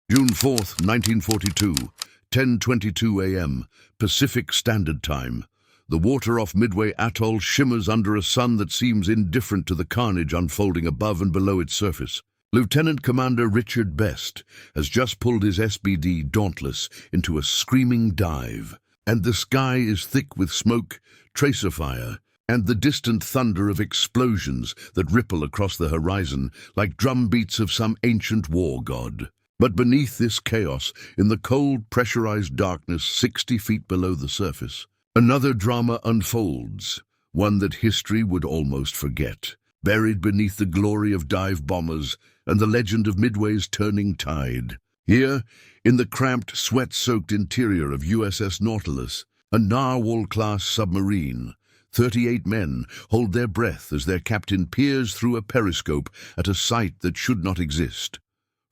June 4th, 1942, 10:22 a.m., Pacific Standard Time. The water off Midway Atoll shimmers under a sun that seems indifferent to the carnage unfolding above and below its surface. Lieutenant Commander Richard Best has just pulled his SBD Dauntless into a screaming dive, and the sky is thick with smoke, tracer fire, and the distant thunder of explosions that ripple across the horizon like drumbeats of some ancient war god. But beneath this chaos, in the cold, pressurized darkness 60 feet below the surface, another drama unfolds, one that history would almost forget. Buried beneath the glory of dive bombers and the legend of Midway's turning tide. Here, in the cramped, sweat-soaked interior of USS Nautilus, a Naval-class submarine, 38 men hold their breath as their captain peers through a periscope at a sight that should not exist.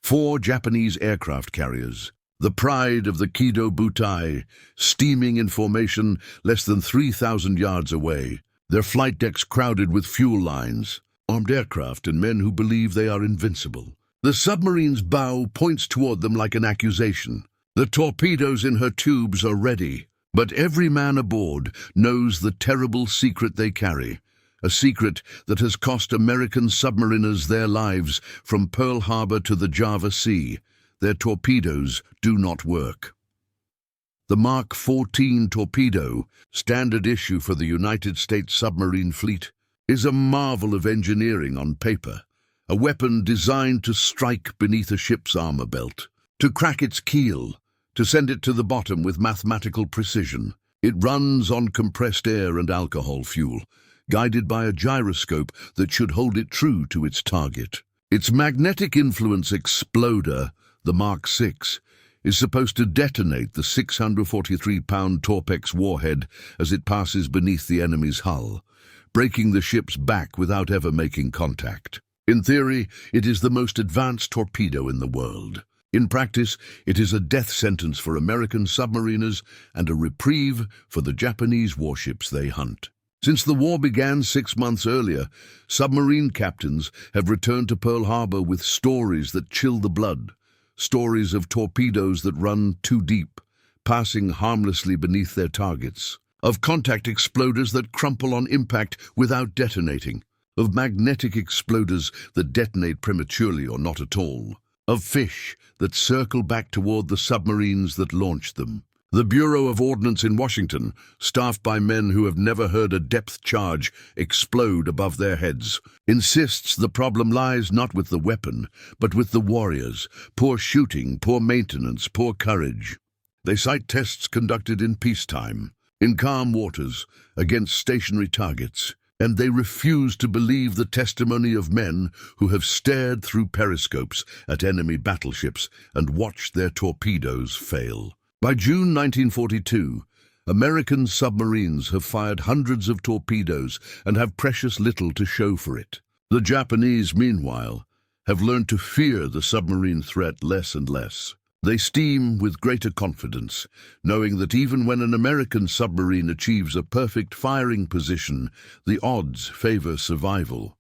4 Japanese aircraft carriers, the pride of the Kido Butai, steaming in formation less than 3,000 yards away, their flight decks crowded with fuel lines, armed aircraft and men who believe they are invincible. The submarine's bow points toward them like an accusation. The torpedoes in her tubes are ready, but every man aboard knows the terrible secret they carry, a secret that has cost American submariners their lives from Pearl Harbor to the Java Sea. Their torpedoes do not work. The Mark 14 torpedo, standard issue for the United States submarine fleet, is a marvel of engineering on paper, a weapon designed to strike beneath a ship's armor belt, to crack its keel, to send it to the bottom with mathematical precision. It runs on compressed air and alcohol fuel, guided by a gyroscope that should hold it true to its target. Its magnetic influence exploder, the Mark 6, is supposed to detonate the 643-pound Torpex warhead as it passes beneath the enemy's hull, breaking the ship's back without ever making contact. In theory, it is the most advanced torpedo in the world. In practice, it is a death sentence for American submariners and a reprieve for the Japanese warships they hunt. Since the war began 6 months earlier, submarine captains have returned to Pearl Harbor with stories that chill the blood, stories of torpedoes that run too deep, passing harmlessly beneath their targets, of contact exploders that crumple on impact without detonating, of magnetic exploders that detonate prematurely or not at all, of fish that circle back toward the submarines that launched them. The Bureau of Ordnance in Washington, staffed by men who have never heard a depth charge explode above their heads, insists the problem lies not with the weapon, but with the warriors. Poor shooting, poor maintenance, poor courage. They cite tests conducted in peacetime, in calm waters, against stationary targets, and they refuse to believe the testimony of men who have stared through periscopes at enemy battleships and watched their torpedoes fail. By June 1942, American submarines have fired hundreds of torpedoes and have precious little to show for it. The Japanese, meanwhile, have learned to fear the submarine threat less and less. They steam with greater confidence, knowing that even when an American submarine achieves a perfect firing position, the odds favor survival.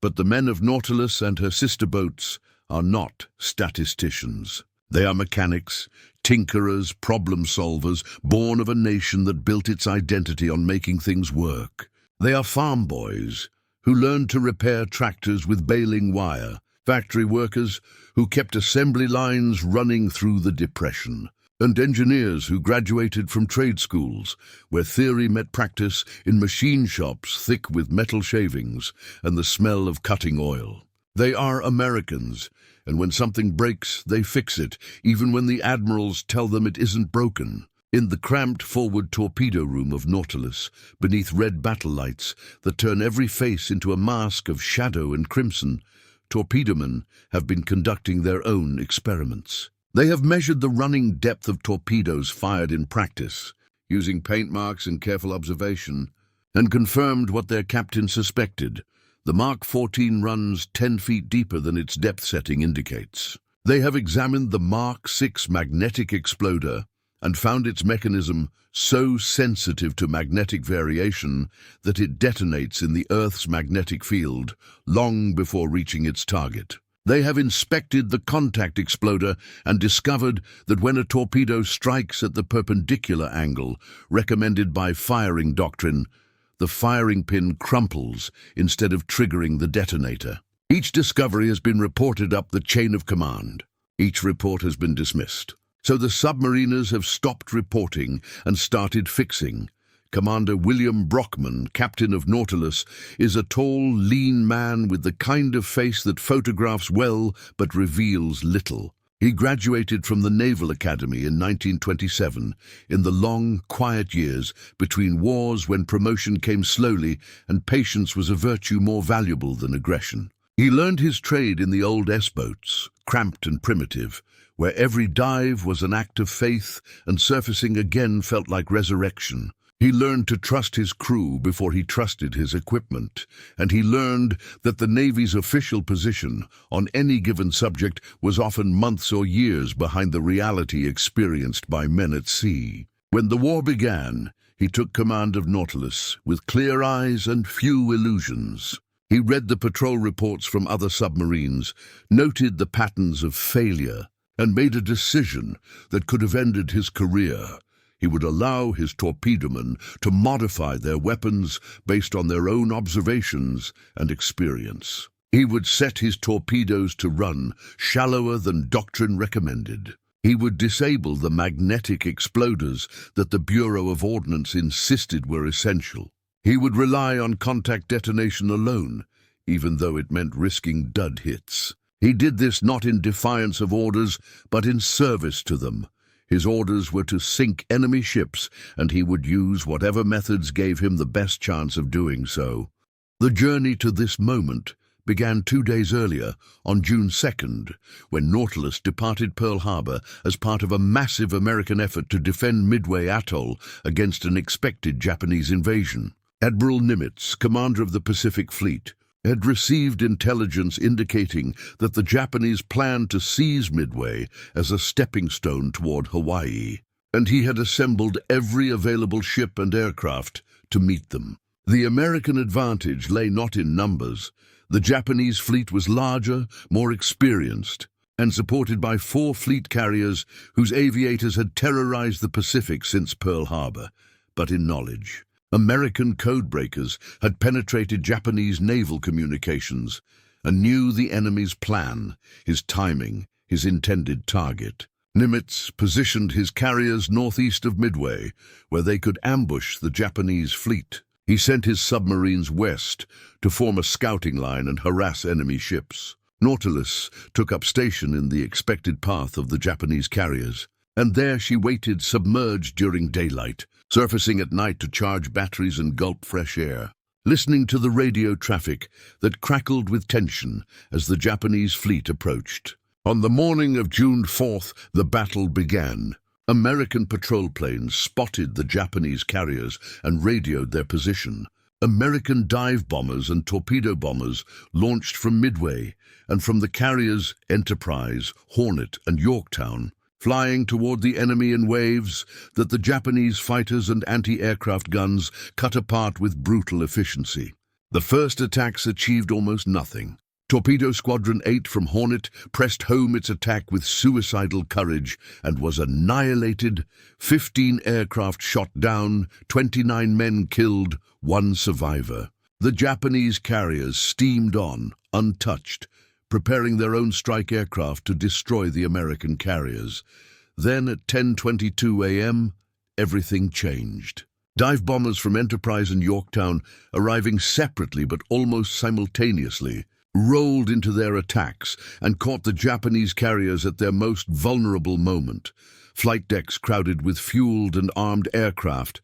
But the men of Nautilus and her sister boats are not statisticians. They are mechanics, tinkerers, problem solvers, born of a nation that built its identity on making things work. They are farm boys who learned to repair tractors with baling wire, factory workers who kept assembly lines running through the Depression, and engineers who graduated from trade schools, where theory met practice in machine shops thick with metal shavings and the smell of cutting oil. They are Americans, and when something breaks, they fix it, even when the admirals tell them it isn't broken. In the cramped forward torpedo room of Nautilus, beneath red battle lights that turn every face into a mask of shadow and crimson, torpedomen have been conducting their own experiments. They have measured the running depth of torpedoes fired in practice, using paint marks and careful observation, and confirmed what their captain suspected. The Mark 14 runs 10 feet deeper than its depth setting indicates. They have examined the Mark 6 magnetic exploder and found its mechanism so sensitive to magnetic variation that it detonates in the Earth's magnetic field long before reaching its target. They have inspected the contact exploder and discovered that when a torpedo strikes at the perpendicular angle recommended by firing doctrine, the firing pin crumples instead of triggering the detonator. Each discovery has been reported up the chain of command. Each report has been dismissed. So the submariners have stopped reporting and started fixing. Commander William Brockman, captain of Nautilus, is a tall, lean man with the kind of face that photographs well but reveals little. He graduated from the Naval Academy in 1927, in the long, quiet years between wars when promotion came slowly and patience was a virtue more valuable than aggression. He learned his trade in the old S-boats, cramped and primitive, where every dive was an act of faith and surfacing again felt like resurrection. He learned to trust his crew before he trusted his equipment, and he learned that the Navy's official position on any given subject was often months or years behind the reality experienced by men at sea. When the war began, he took command of Nautilus with clear eyes and few illusions. He read the patrol reports from other submarines, noted the patterns of failure, and made a decision that could have ended his career. He would allow his torpedomen to modify their weapons based on their own observations and experience. He would set his torpedoes to run shallower than doctrine recommended. He would disable the magnetic exploders that the Bureau of Ordnance insisted were essential. He would rely on contact detonation alone, even though it meant risking dud hits. He did this not in defiance of orders, but in service to them. His orders were to sink enemy ships, and he would use whatever methods gave him the best chance of doing so. The journey to this moment began 2 days earlier, on June 2nd, when Nautilus departed Pearl Harbor as part of a massive American effort to defend Midway Atoll against an expected Japanese invasion. Admiral Nimitz, commander of the Pacific Fleet, had received intelligence indicating that the Japanese planned to seize Midway as a stepping stone toward Hawaii, and he had assembled every available ship and aircraft to meet them. The American advantage lay not in numbers. The Japanese fleet was larger, more experienced, and supported by 4 fleet carriers whose aviators had terrorized the Pacific since Pearl Harbor, but in knowledge. American codebreakers had penetrated Japanese naval communications and knew the enemy's plan, his timing, his intended target. Nimitz positioned his carriers northeast of Midway, where they could ambush the Japanese fleet. He sent his submarines west to form a scouting line and harass enemy ships. Nautilus took up station in the expected path of the Japanese carriers, and there she waited submerged during daylight, surfacing at night to charge batteries and gulp fresh air, listening to the radio traffic that crackled with tension as the Japanese fleet approached. On the morning of June 4th, the battle began. American patrol planes spotted the Japanese carriers and radioed their position. American dive bombers and torpedo bombers launched from Midway and from the carriers Enterprise, Hornet, and Yorktown, flying toward the enemy in waves that the Japanese fighters and anti-aircraft guns cut apart with brutal efficiency. The first attacks achieved almost nothing. Torpedo Squadron 8 from Hornet pressed home its attack with suicidal courage and was annihilated. 15 aircraft shot down, 29 men killed, 1 survivor. The Japanese carriers steamed on, untouched, preparing their own strike aircraft to destroy the American carriers. Then at 10:22 a.m., everything changed. Dive bombers from Enterprise and Yorktown, arriving separately but almost simultaneously, rolled into their attacks and caught the Japanese carriers at their most vulnerable moment. Flight decks crowded with fueled and armed aircraft.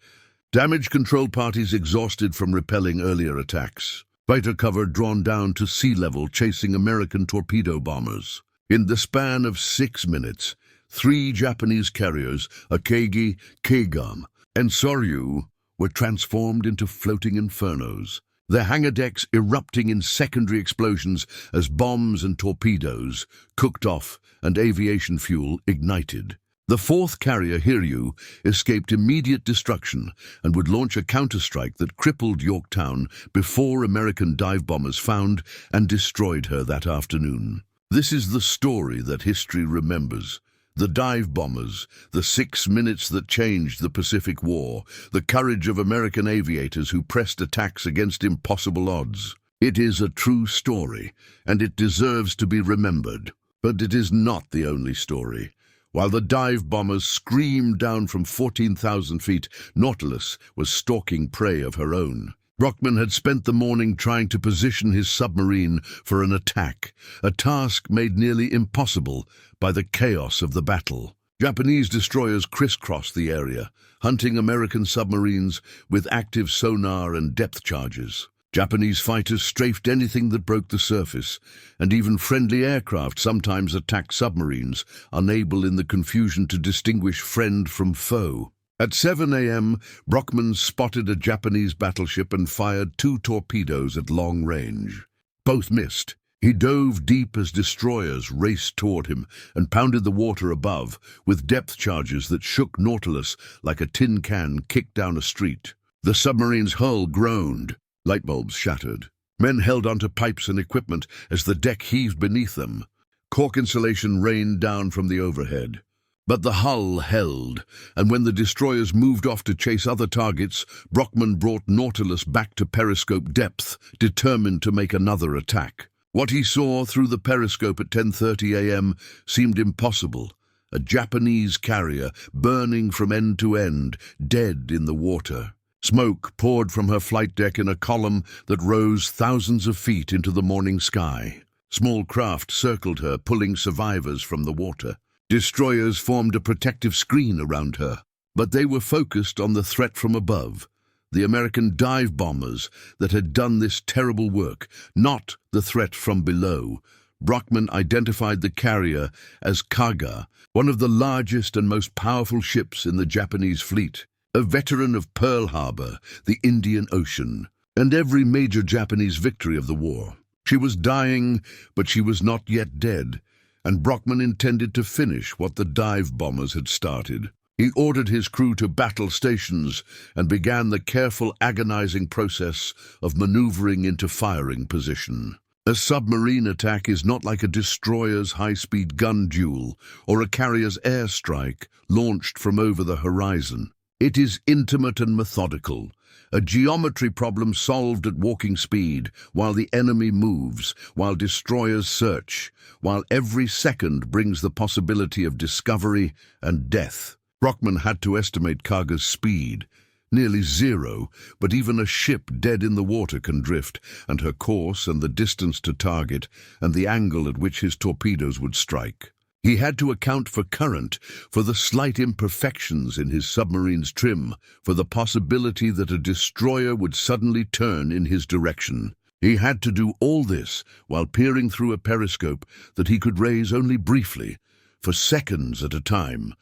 Damage control parties exhausted from repelling earlier attacks. Fighter cover drawn down to sea level chasing American torpedo bombers. In the span of 6 minutes, 3 Japanese carriers, Akagi, Keigam, and Soryu, were transformed into floating infernos, their hangar decks erupting in secondary explosions as bombs and torpedoes cooked off and aviation fuel ignited. The 4th carrier, Hiryu, escaped immediate destruction and would launch a counterstrike that crippled Yorktown before American dive bombers found and destroyed her that afternoon. This is the story that history remembers. The dive bombers, the 6 minutes that changed the Pacific War, the courage of American aviators who pressed attacks against impossible odds. It is a true story, and it deserves to be remembered. But it is not the only story. While the dive bombers screamed down from 14,000 feet, Nautilus was stalking prey of her own. Brockman had spent the morning trying to position his submarine for an attack, a task made nearly impossible by the chaos of the battle. Japanese destroyers crisscrossed the area, hunting American submarines with active sonar and depth charges. Japanese fighters strafed anything that broke the surface, and even friendly aircraft sometimes attacked submarines, unable in the confusion to distinguish friend from foe. At 7 a.m., Brockman spotted a Japanese battleship and fired 2 torpedoes at long range. Both missed. He dove deep as destroyers raced toward him and pounded the water above with depth charges that shook Nautilus like a tin can kicked down a street. The submarine's hull groaned. Light bulbs shattered. Men held onto pipes and equipment as the deck heaved beneath them. Cork insulation rained down from the overhead. But the hull held, and when the destroyers moved off to chase other targets, Brockman brought Nautilus back to periscope depth, determined to make another attack. What he saw through the periscope at 10:30 a.m. seemed impossible. A Japanese carrier burning from end to end, dead in the water. Smoke poured from her flight deck in a column that rose thousands of feet into the morning sky. Small craft circled her, pulling survivors from the water. Destroyers formed a protective screen around her, but they were focused on the threat from above, the American dive bombers that had done this terrible work, not the threat from below. Brockman identified the carrier as Kaga, one of the largest and most powerful ships in the Japanese fleet, a veteran of Pearl Harbor, the Indian Ocean, and every major Japanese victory of the war. She was dying, but she was not yet dead, and Brockman intended to finish what the dive bombers had started. He ordered his crew to battle stations and began the careful, agonizing process of maneuvering into firing position. A submarine attack is not like a destroyer's high-speed gun duel or a carrier's airstrike launched from over the horizon. It is intimate and methodical, a geometry problem solved at walking speed, while the enemy moves, while destroyers search, while every second brings the possibility of discovery and death. Brockman had to estimate Kaga's speed. Nearly zero, but even a ship dead in the water can drift, and her course and the distance to target and the angle at which his torpedoes would strike. He had to account for current, for the slight imperfections in his submarine's trim, for the possibility that a destroyer would suddenly turn in his direction. He had to do all this while peering through a periscope that he could raise only briefly, for seconds at a time,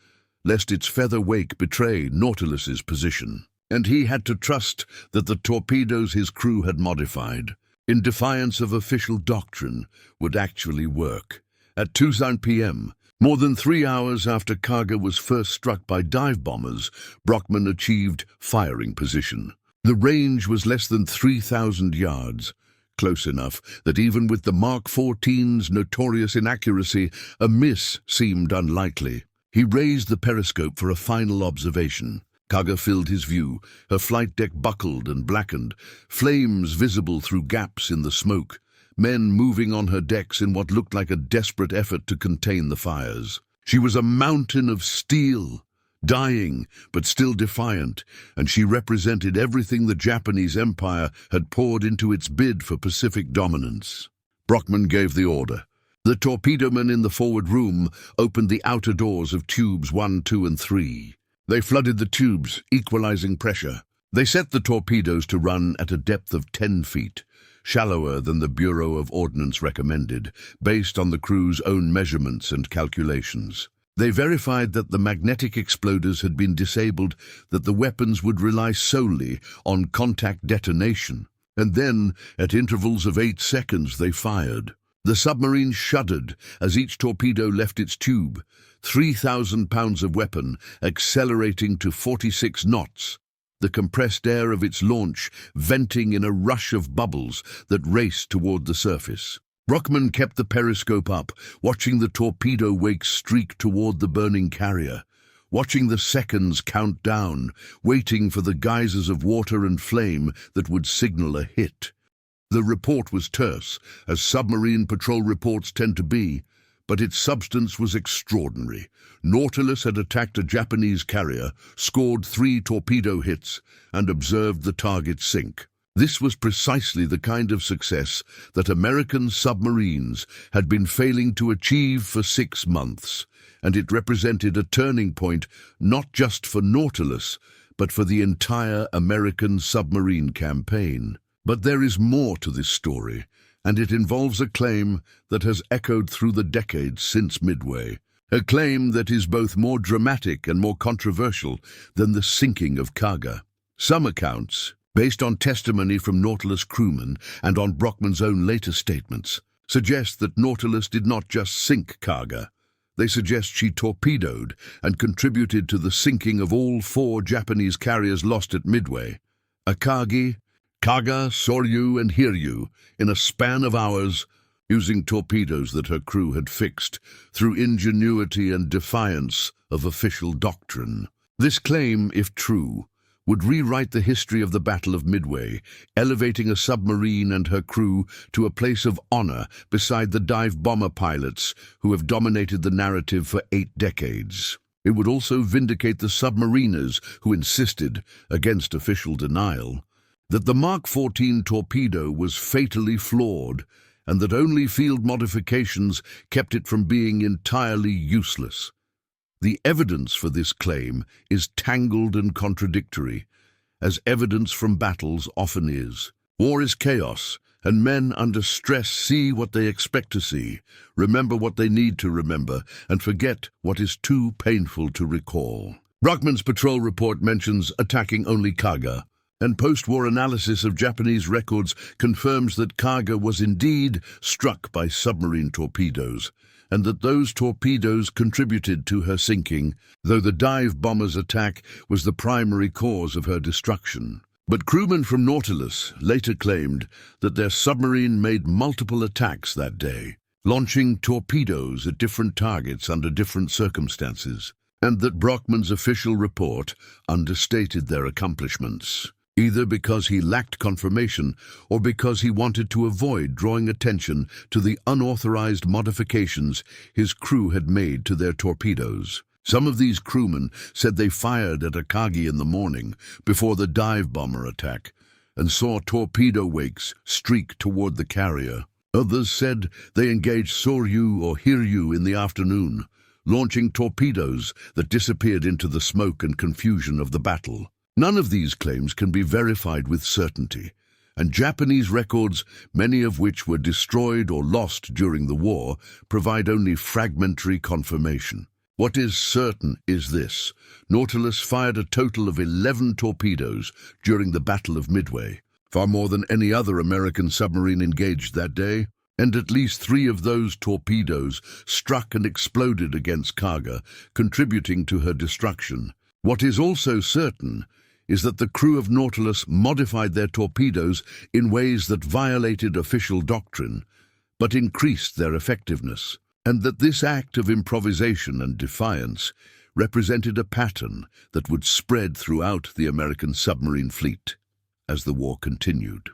lest its feather wake betray Nautilus's position. And he had to trust that the torpedoes his crew had modified, in defiance of official doctrine, would actually work. At 2 p.m., more than 3 hours after Kaga was first struck by dive bombers, Brockman achieved firing position. The range was less than 3,000 yards, close enough that even with the Mark 14's notorious inaccuracy, a miss seemed unlikely. He raised the periscope for a final observation. Kaga filled his view, her flight deck buckled and blackened, flames visible through gaps in the smoke, men moving on her decks in what looked like a desperate effort to contain the fires. She was a mountain of steel, dying but still defiant, and she represented everything the Japanese Empire had poured into its bid for Pacific dominance. Brockman gave the order. The torpedomen in the forward room opened the outer doors of tubes 1, 2, and 3. They flooded the tubes, equalizing pressure. They set the torpedoes to run at a depth of 10 feet, shallower than the Bureau of Ordnance recommended, based on the crew's own measurements and calculations. They verified that the magnetic exploders had been disabled, that the weapons would rely solely on contact detonation. And then, at intervals of 8 seconds, they fired. The submarine shuddered as each torpedo left its tube, 3,000 pounds of weapon accelerating to 46 knots, the compressed air of its launch venting in a rush of bubbles that raced toward the surface. Brockman kept the periscope up, watching the torpedo wakes streak toward the burning carrier, watching the seconds count down, waiting for the geysers of water and flame that would signal a hit. The report was terse, as submarine patrol reports tend to be, but its substance was extraordinary. Nautilus had attacked a Japanese carrier, scored 3 torpedo hits, and observed the target sink. This was precisely the kind of success that American submarines had been failing to achieve for 6 months, and it represented a turning point not just for Nautilus, but for the entire American submarine campaign. But there is more to this story, and it involves a claim that has echoed through the decades since Midway. A claim that is both more dramatic and more controversial than the sinking of Kaga. Some accounts, based on testimony from Nautilus crewmen and on Brockman's own later statements, suggest that Nautilus did not just sink Kaga. They suggest she torpedoed and contributed to the sinking of all 4 Japanese carriers lost at Midway. Akagi, Kaga, Soryu, and Hiryu, in a span of hours, using torpedoes that her crew had fixed through ingenuity and defiance of official doctrine. This claim, if true, would rewrite the history of the Battle of Midway, elevating a submarine and her crew to a place of honor beside the dive bomber pilots who have dominated the narrative for 8 decades. It would also vindicate the submariners who insisted, against official denial, that the Mark 14 torpedo was fatally flawed and that only field modifications kept it from being entirely useless. The evidence for this claim is tangled and contradictory, as evidence from battles often is. War is chaos, and men under stress see what they expect to see, remember what they need to remember, and forget what is too painful to recall. Brockman's patrol report mentions attacking only Kaga, and post-war analysis of Japanese records confirms that Kaga was indeed struck by submarine torpedoes, and that those torpedoes contributed to her sinking, though the dive bomber's attack was the primary cause of her destruction. But crewmen from Nautilus later claimed that their submarine made multiple attacks that day, launching torpedoes at different targets under different circumstances, and that Brockman's official report understated their accomplishments, either because he lacked confirmation or because he wanted to avoid drawing attention to the unauthorized modifications his crew had made to their torpedoes. Some of these crewmen said they fired at Akagi in the morning before the dive bomber attack and saw torpedo wakes streak toward the carrier. Others said they engaged Soryu or Hiryu in the afternoon, launching torpedoes that disappeared into the smoke and confusion of the battle. None of these claims can be verified with certainty, and Japanese records, many of which were destroyed or lost during the war, provide only fragmentary confirmation. What is certain is this: Nautilus fired a total of 11 torpedoes during the Battle of Midway, far more than any other American submarine engaged that day, and at least 3 of those torpedoes struck and exploded against Kaga, contributing to her destruction. What is also certain is that the crew of Nautilus modified their torpedoes in ways that violated official doctrine, but increased their effectiveness, and that this act of improvisation and defiance represented a pattern that would spread throughout the American submarine fleet as the war continued.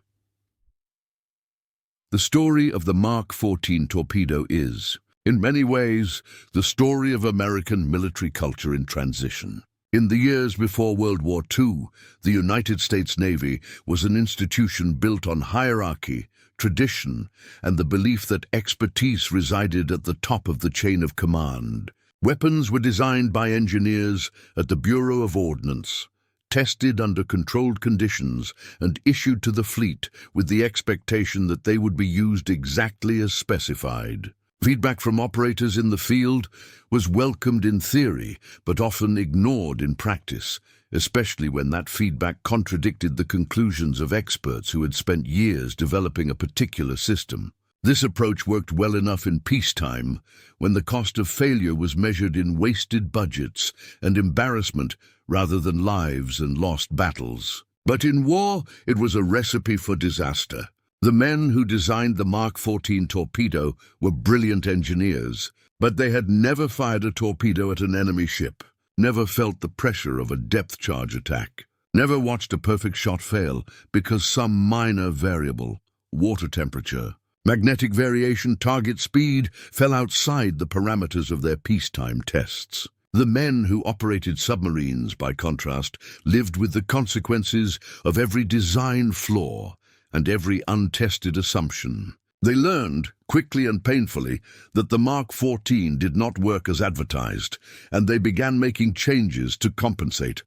The story of the Mark 14 torpedo is, in many ways, the story of American military culture in transition. In the years before World War II, the United States Navy was an institution built on hierarchy, tradition, and the belief that expertise resided at the top of the chain of command. Weapons were designed by engineers at the Bureau of Ordnance, tested under controlled conditions, and issued to the fleet with the expectation that they would be used exactly as specified. Feedback from operators in the field was welcomed in theory, but often ignored in practice, especially when that feedback contradicted the conclusions of experts who had spent years developing a particular system. This approach worked well enough in peacetime, when the cost of failure was measured in wasted budgets and embarrassment rather than lives and lost battles. But in war, it was a recipe for disaster. The men who designed the Mark 14 torpedo were brilliant engineers, but they had never fired a torpedo at an enemy ship, never felt the pressure of a depth charge attack, never watched a perfect shot fail because some minor variable, water temperature, magnetic variation, target speed, fell outside the parameters of their peacetime tests. The men who operated submarines, by contrast, lived with the consequences of every design flaw and every untested assumption. They learned, quickly and painfully, that the Mark 14 did not work as advertised, and they began making changes to compensate.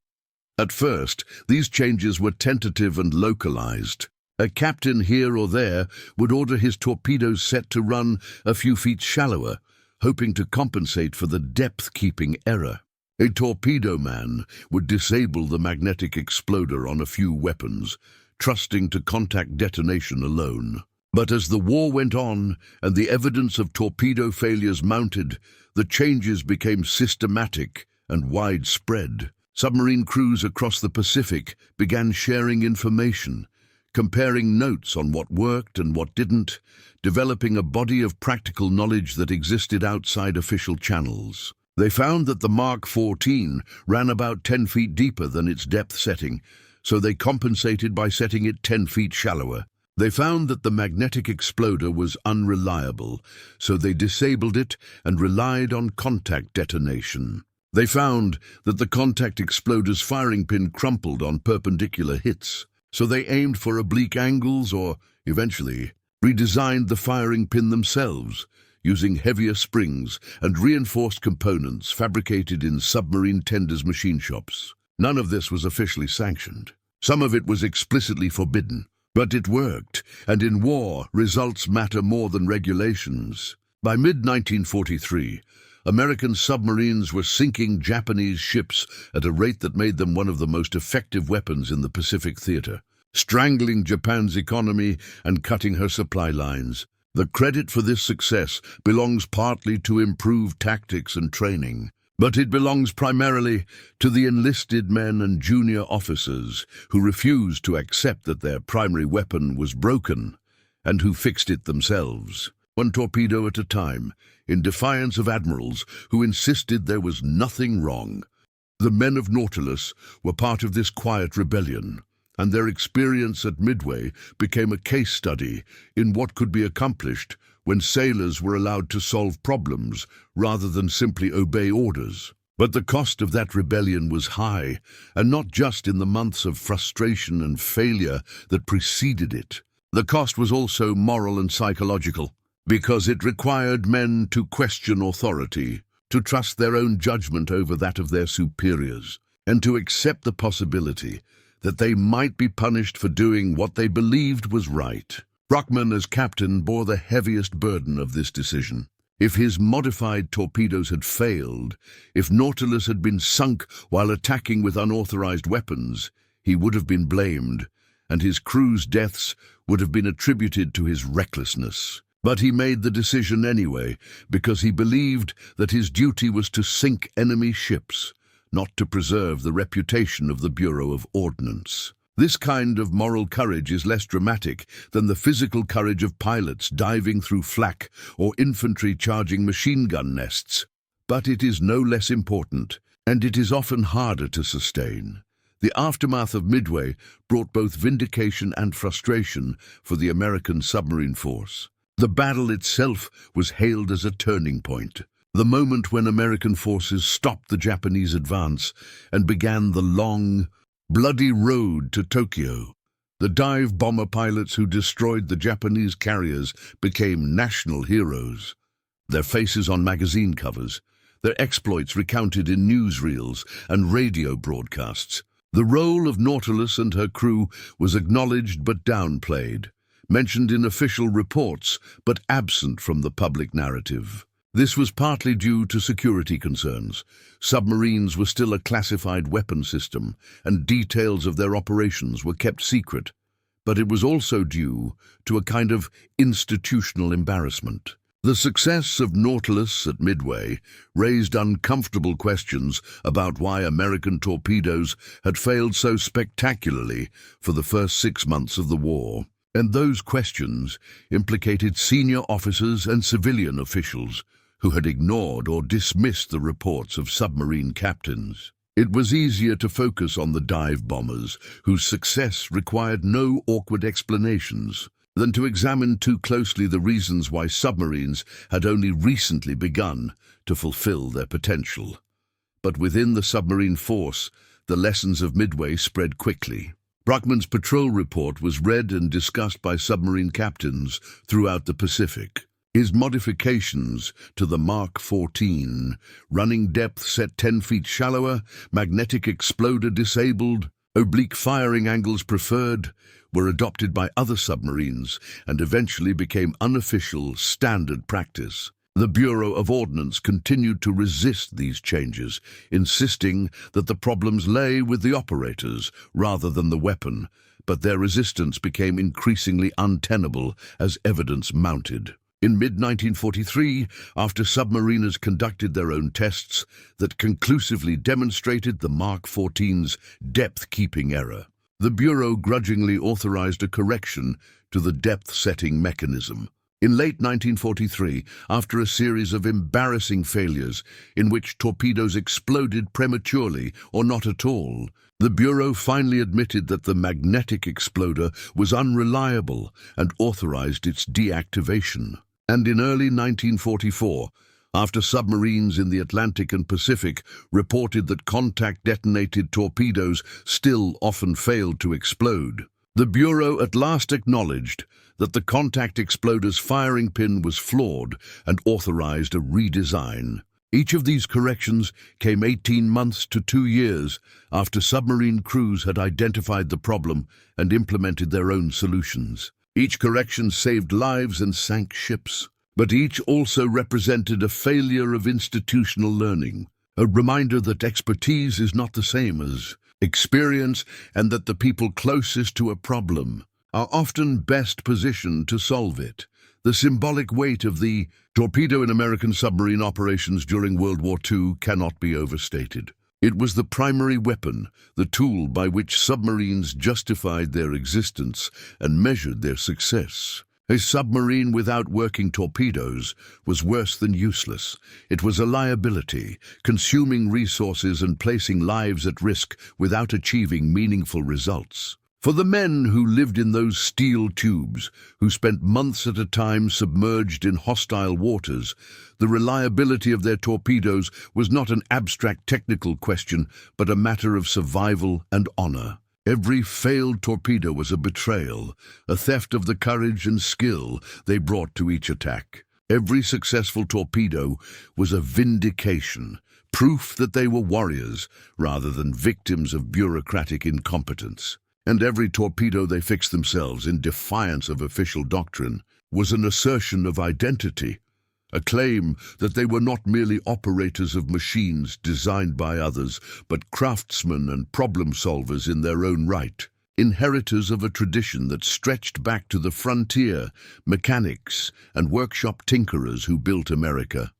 At first, these changes were tentative and localized. A captain here or there would order his torpedoes set to run a few feet shallower, hoping to compensate for the depth-keeping error. A torpedo man would disable the magnetic exploder on a few weapons, trusting to contact detonation alone. But as the war went on and the evidence of torpedo failures mounted, the changes became systematic and widespread. Submarine crews across the Pacific began sharing information, comparing notes on what worked and what didn't, developing a body of practical knowledge that existed outside official channels. They found that the Mark 14 ran about 10 feet deeper than its depth setting, so they compensated by setting it 10 feet shallower. They found that the magnetic exploder was unreliable, so they disabled it and relied on contact detonation. They found that the contact exploder's firing pin crumpled on perpendicular hits, so they aimed for oblique angles or, eventually, redesigned the firing pin themselves, using heavier springs and reinforced components fabricated in submarine tenders' machine shops. None of this was officially sanctioned. Some of it was explicitly forbidden, but it worked, and in war, results matter more than regulations. By mid-1943, American submarines were sinking Japanese ships at a rate that made them one of the most effective weapons in the Pacific theater, strangling Japan's economy and cutting her supply lines. The credit for this success belongs partly to improved tactics and training, but it belongs primarily to the enlisted men and junior officers who refused to accept that their primary weapon was broken and who fixed it themselves, one torpedo at a time, in defiance of admirals who insisted there was nothing wrong. The men of Nautilus were part of this quiet rebellion, and their experience at Midway became a case study in what could be accomplished when sailors were allowed to solve problems rather than simply obey orders. But the cost of that rebellion was high, and not just in the months of frustration and failure that preceded it. The cost was also moral and psychological, because it required men to question authority, to trust their own judgment over that of their superiors, and to accept the possibility that they might be punished for doing what they believed was right. Brockman, as captain, bore the heaviest burden of this decision. If his modified torpedoes had failed, if Nautilus had been sunk while attacking with unauthorized weapons, he would have been blamed, and his crew's deaths would have been attributed to his recklessness. But he made the decision anyway, because he believed that his duty was to sink enemy ships, not to preserve the reputation of the Bureau of Ordnance. This kind of moral courage is less dramatic than the physical courage of pilots diving through flak or infantry charging machine gun nests, but it is no less important, and it is often harder to sustain. The aftermath of Midway brought both vindication and frustration for the American submarine force. The battle itself was hailed as a turning point, the moment when American forces stopped the Japanese advance and began the long, bloody road to Tokyo. The dive bomber pilots who destroyed the Japanese carriers became national heroes, their faces on magazine covers, their exploits recounted in newsreels and radio broadcasts. The role of Nautilus and her crew was acknowledged but downplayed, mentioned in official reports but absent from the public narrative. This was partly due to security concerns. Submarines were still a classified weapon system, and details of their operations were kept secret. But it was also due to a kind of institutional embarrassment. The success of Nautilus at Midway raised uncomfortable questions about why American torpedoes had failed so spectacularly for the first 6 months of the war. And those questions implicated senior officers and civilian officials who had ignored or dismissed the reports of submarine captains. It was easier to focus on the dive bombers, whose success required no awkward explanations, than to examine too closely the reasons why submarines had only recently begun to fulfill their potential. But within the submarine force, the lessons of Midway spread quickly. Brockman's patrol report was read and discussed by submarine captains throughout the Pacific. His modifications to the Mark 14, running depth set 10 feet shallower, magnetic exploder disabled, oblique firing angles preferred, were adopted by other submarines and eventually became unofficial standard practice. The Bureau of Ordnance continued to resist these changes, insisting that the problems lay with the operators rather than the weapon, but their resistance became increasingly untenable as evidence mounted. In mid-1943, after submariners conducted their own tests that conclusively demonstrated the Mark 14's depth-keeping error, the Bureau grudgingly authorized a correction to the depth-setting mechanism. In late 1943, after a series of embarrassing failures in which torpedoes exploded prematurely or not at all, the Bureau finally admitted that the magnetic exploder was unreliable and authorized its deactivation. And in early 1944, after submarines in the Atlantic and Pacific reported that contact-detonated torpedoes still often failed to explode, the Bureau at last acknowledged that the contact exploder's firing pin was flawed and authorized a redesign. Each of these corrections came 18 months to 2 years after submarine crews had identified the problem and implemented their own solutions. Each correction saved lives and sank ships, but each also represented a failure of institutional learning, a reminder that expertise is not the same as experience and that the people closest to a problem are often best positioned to solve it. The symbolic weight of the torpedo in American submarine operations during World War II cannot be overstated. It was the primary weapon, the tool by which submarines justified their existence and measured their success. A submarine without working torpedoes was worse than useless. It was a liability, consuming resources and placing lives at risk without achieving meaningful results. For the men who lived in those steel tubes, who spent months at a time submerged in hostile waters, the reliability of their torpedoes was not an abstract technical question, but a matter of survival and honor. Every failed torpedo was a betrayal, a theft of the courage and skill they brought to each attack. Every successful torpedo was a vindication, proof that they were warriors rather than victims of bureaucratic incompetence. And every torpedo they fixed themselves in defiance of official doctrine was an assertion of identity, a claim that they were not merely operators of machines designed by others, but craftsmen and problem solvers in their own right, inheritors of a tradition that stretched back to the frontier, mechanics, and workshop tinkerers who built America.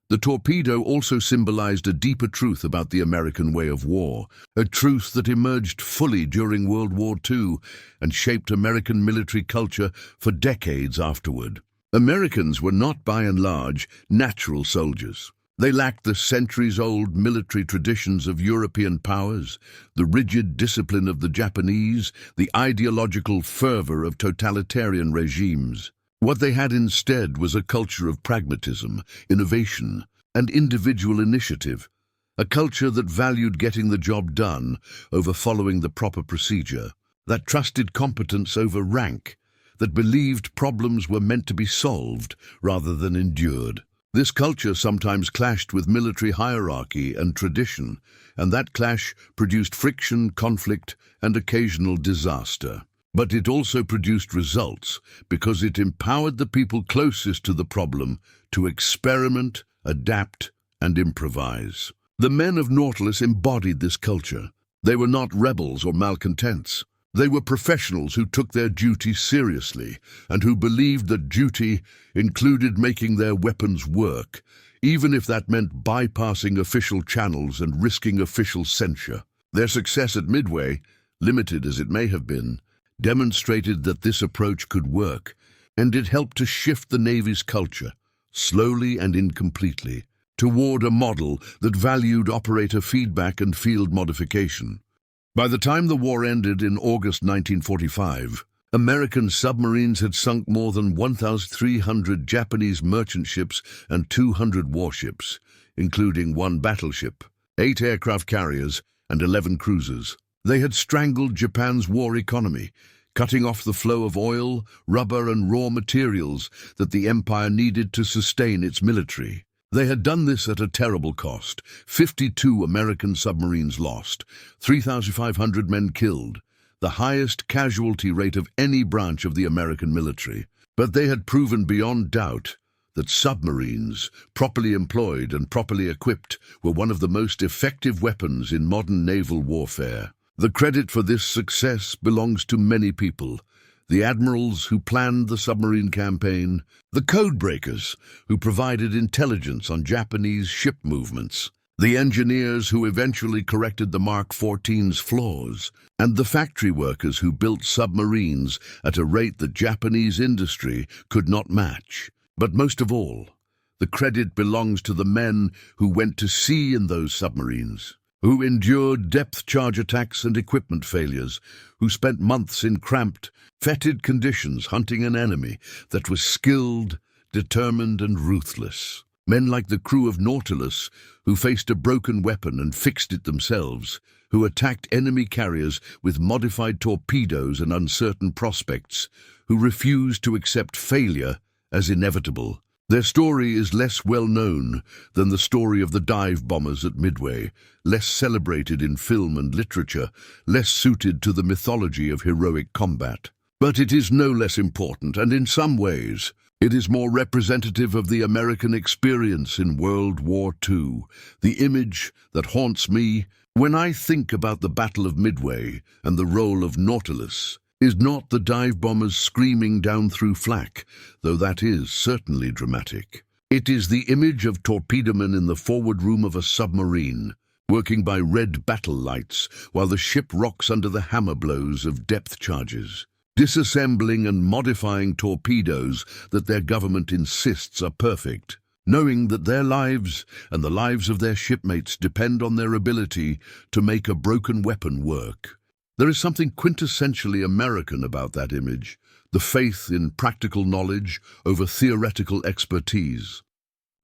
The torpedo also symbolized a deeper truth about the American way of war, a truth that emerged fully during World War II and shaped American military culture for decades afterward. Americans were not, by and large, natural soldiers. They lacked the centuries-old military traditions of European powers, the rigid discipline of the Japanese, the ideological fervor of totalitarian regimes. What they had instead was a culture of pragmatism, innovation, and individual initiative, a culture that valued getting the job done over following the proper procedure, that trusted competence over rank, that believed problems were meant to be solved rather than endured. This culture sometimes clashed with military hierarchy and tradition, and that clash produced friction, conflict, and occasional disaster. But it also produced results because it empowered the people closest to the problem to experiment, adapt, and improvise. The men of Nautilus embodied this culture. They were not rebels or malcontents. They were professionals who took their duty seriously and who believed that duty included making their weapons work, even if that meant bypassing official channels and risking official censure. Their success at Midway, limited as it may have been, demonstrated that this approach could work, and it helped to shift the Navy's culture, slowly and incompletely, toward a model that valued operator feedback and field modification. By the time the war ended in August 1945, American submarines had sunk more than 1,300 Japanese merchant ships and 200 warships, including 1 battleship, 8 aircraft carriers, and 11 cruisers. They had strangled Japan's war economy, cutting off the flow of oil, rubber, and raw materials that the empire needed to sustain its military. They had done this at a terrible cost. 52 American submarines lost, 3,500 men killed, the highest casualty rate of any branch of the American military. But they had proven beyond doubt that submarines, properly employed and properly equipped, were one of the most effective weapons in modern naval warfare. The credit for this success belongs to many people: the admirals who planned the submarine campaign, the codebreakers who provided intelligence on Japanese ship movements, the engineers who eventually corrected the Mark 14's flaws, and the factory workers who built submarines at a rate that Japanese industry could not match. But most of all, the credit belongs to the men who went to sea in those submarines, who endured depth charge attacks and equipment failures, who spent months in cramped, fetid conditions hunting an enemy that was skilled, determined, and ruthless. Men like the crew of Nautilus, who faced a broken weapon and fixed it themselves, who attacked enemy carriers with modified torpedoes and uncertain prospects, who refused to accept failure as inevitable. Their story is less well known than the story of the dive bombers at Midway, less celebrated in film and literature, less suited to the mythology of heroic combat. But it is no less important, and in some ways, it is more representative of the American experience in World War II, the image that haunts me when I think about the Battle of Midway and the role of Nautilus. Is not the dive bombers screaming down through flak, though that is certainly dramatic. It is the image of torpedomen in the forward room of a submarine, working by red battle lights while the ship rocks under the hammer blows of depth charges, disassembling and modifying torpedoes that their government insists are perfect, knowing that their lives and the lives of their shipmates depend on their ability to make a broken weapon work. There is something quintessentially American about that image, the faith in practical knowledge over theoretical expertise,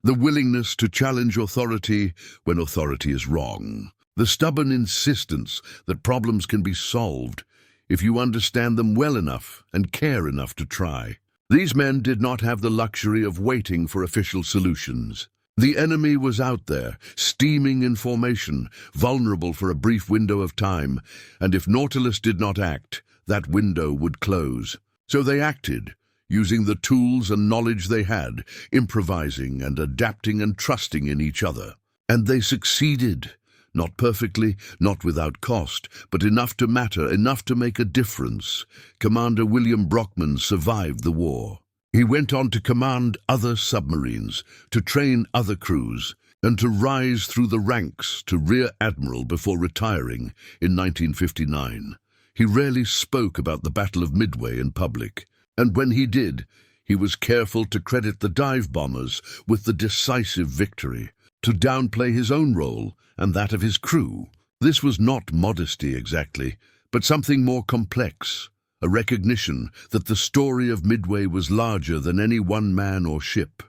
the willingness to challenge authority when authority is wrong, the stubborn insistence that problems can be solved if you understand them well enough and care enough to try. These men did not have the luxury of waiting for official solutions. The enemy was out there, steaming in formation, vulnerable for a brief window of time, and if Nautilus did not act, that window would close. So they acted, using the tools and knowledge they had, improvising and adapting and trusting in each other. And they succeeded. Not perfectly, not without cost, but enough to matter, enough to make a difference. Commander William Brockman survived the war. He went on to command other submarines, to train other crews, and to rise through the ranks to Rear Admiral before retiring in 1959. He rarely spoke about the Battle of Midway in public, and when he did, he was careful to credit the dive bombers with the decisive victory, to downplay his own role and that of his crew. This was not modesty exactly, but something more complex. A recognition that the story of Midway was larger than any one man or ship,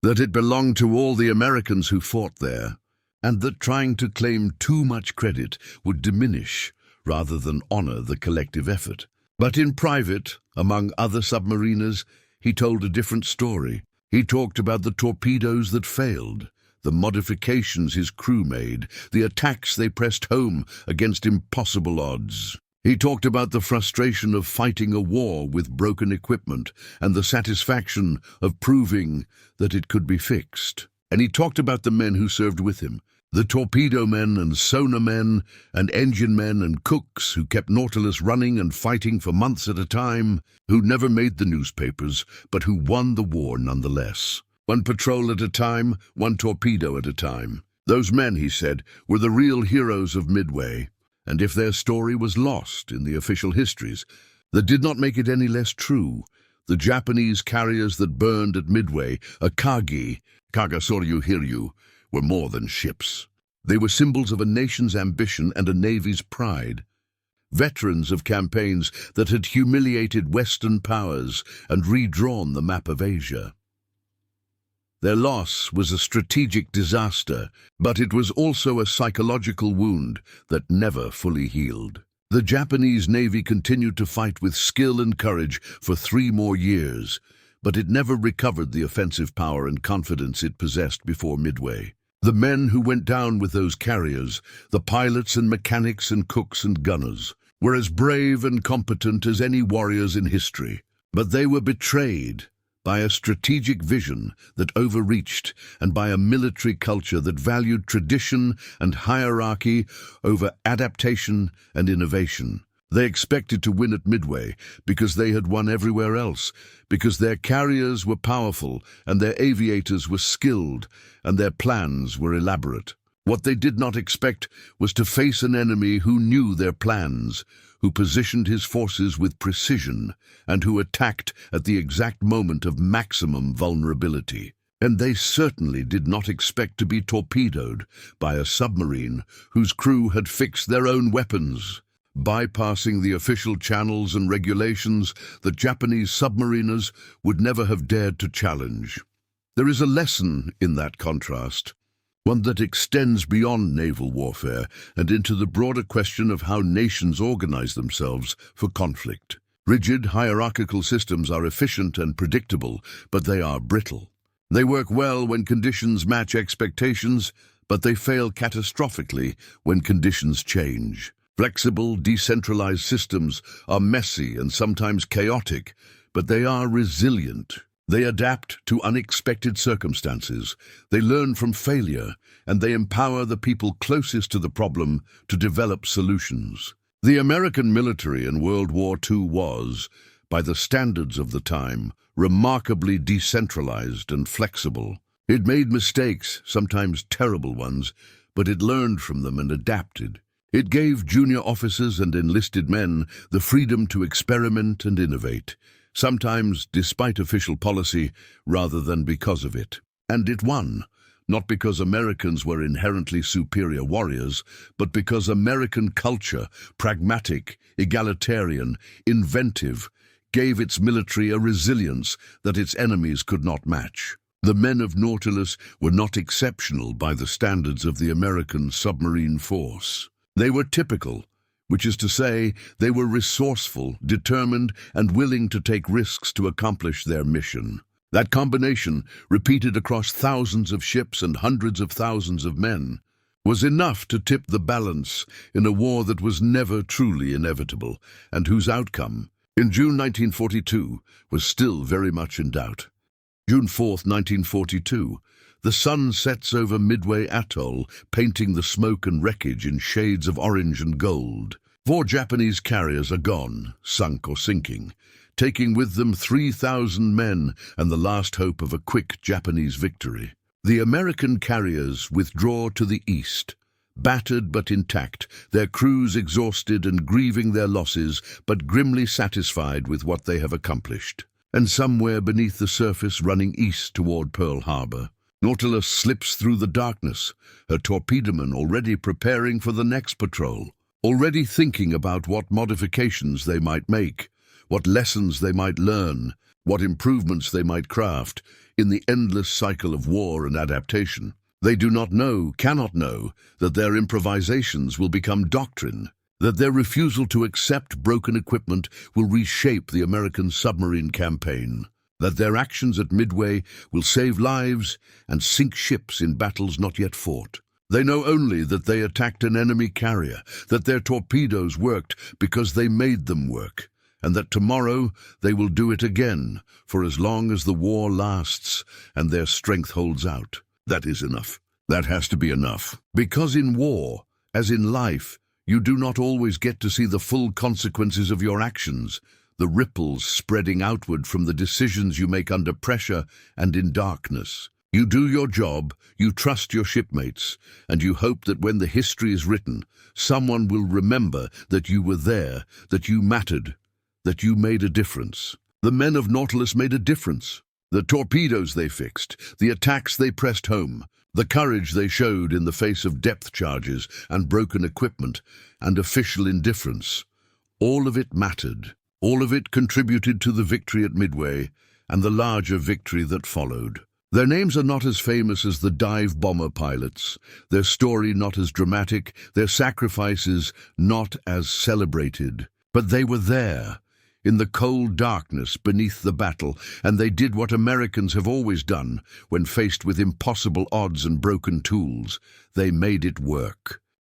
that it belonged to all the Americans who fought there, and that trying to claim too much credit would diminish rather than honor the collective effort. But in private, among other submariners, he told a different story. He talked about the torpedoes that failed, the modifications his crew made, the attacks they pressed home against impossible odds. He talked about the frustration of fighting a war with broken equipment and the satisfaction of proving that it could be fixed. And he talked about the men who served with him, the torpedo men and sonar men and engine men and cooks who kept Nautilus running and fighting for months at a time, who never made the newspapers, but who won the war nonetheless. One patrol at a time, one torpedo at a time. Those men, he said, were the real heroes of Midway. And if their story was lost in the official histories, That did not make it any less true. The Japanese carriers that burned at Midway, Akagi, Kagasoryu Hiryu, were more than ships. They were symbols of a nation's ambition and a navy's pride. Veterans of campaigns that had humiliated Western powers and redrawn the map of Asia. Their loss was a strategic disaster, but it was also a psychological wound that never fully healed. The Japanese Navy continued to fight with skill and courage for 3 more years, but it never recovered the offensive power and confidence it possessed before Midway. The men who went down with those carriers, the pilots and mechanics and cooks and gunners, were as brave and competent as any warriors in history, but they were betrayed by a strategic vision that overreached and by a military culture that valued tradition and hierarchy over adaptation and innovation. They expected to win at Midway because they had won everywhere else, because their carriers were powerful and their aviators were skilled and their plans were elaborate. What they did not expect was to face an enemy who knew their plans, who positioned his forces with precision, and who attacked at the exact moment of maximum vulnerability. And they certainly did not expect to be torpedoed by a submarine whose crew had fixed their own weapons, bypassing the official channels and regulations that Japanese submariners would never have dared to challenge. There is a lesson in that contrast, one that extends beyond naval warfare and into the broader question of how nations organize themselves for conflict. Rigid, hierarchical systems are efficient and predictable, but they are brittle. They work well when conditions match expectations, but they fail catastrophically when conditions change. Flexible, decentralized systems are messy and sometimes chaotic, but they are resilient. They adapt to unexpected circumstances, they learn from failure, and they empower the people closest to the problem to develop solutions. The American military in World War II was, by the standards of the time, remarkably decentralized and flexible. It made mistakes, sometimes terrible ones, but it learned from them and adapted. It gave junior officers and enlisted men the freedom to experiment and innovate, sometimes despite official policy rather than because of it. And it won, not because Americans were inherently superior warriors, but because American culture, pragmatic, egalitarian, inventive, gave its military a resilience that its enemies could not match. The men of Nautilus were not exceptional by the standards of the American submarine force. They were typical, which is to say, they were resourceful, determined, and willing to take risks to accomplish their mission. That combination, repeated across thousands of ships and hundreds of thousands of men, was enough to tip the balance in a war that was never truly inevitable, and whose outcome, in June 1942, was still very much in doubt. June 4, 1942, the sun sets over Midway Atoll, painting the smoke and wreckage in shades of orange and gold. 4 Japanese carriers are gone, sunk or sinking, taking with them 3,000 men and the last hope of a quick Japanese victory. The American carriers withdraw to the east, battered but intact, their crews exhausted and grieving their losses, but grimly satisfied with what they have accomplished. And somewhere beneath the surface, running east toward Pearl Harbor, Nautilus slips through the darkness, her torpedomen already preparing for the next patrol, already thinking about what modifications they might make, what lessons they might learn, what improvements they might craft in the endless cycle of war and adaptation. They do not know, cannot know, that their improvisations will become doctrine, that their refusal to accept broken equipment will reshape the American submarine campaign, that their actions at Midway will save lives and sink ships in battles not yet fought. They know only that they attacked an enemy carrier, that their torpedoes worked because they made them work, and that tomorrow they will do it again for as long as the war lasts and their strength holds out. That is enough. That has to be enough. Because in war, as in life, you do not always get to see the full consequences of your actions, the ripples spreading outward from the decisions you make under pressure and in darkness. You do your job, you trust your shipmates, and you hope that when the history is written, someone will remember that you were there, that you mattered, that you made a difference. The men of Nautilus made a difference. The torpedoes they fixed, the attacks they pressed home, the courage they showed in the face of depth charges and broken equipment and official indifference. All of it mattered. All of it contributed to the victory at Midway and the larger victory that followed. Their names are not as famous as the dive bomber pilots, their story not as dramatic, their sacrifices not as celebrated. But they were there, in the cold darkness beneath the battle, and they did what Americans have always done when faced with impossible odds and broken tools. They made it work.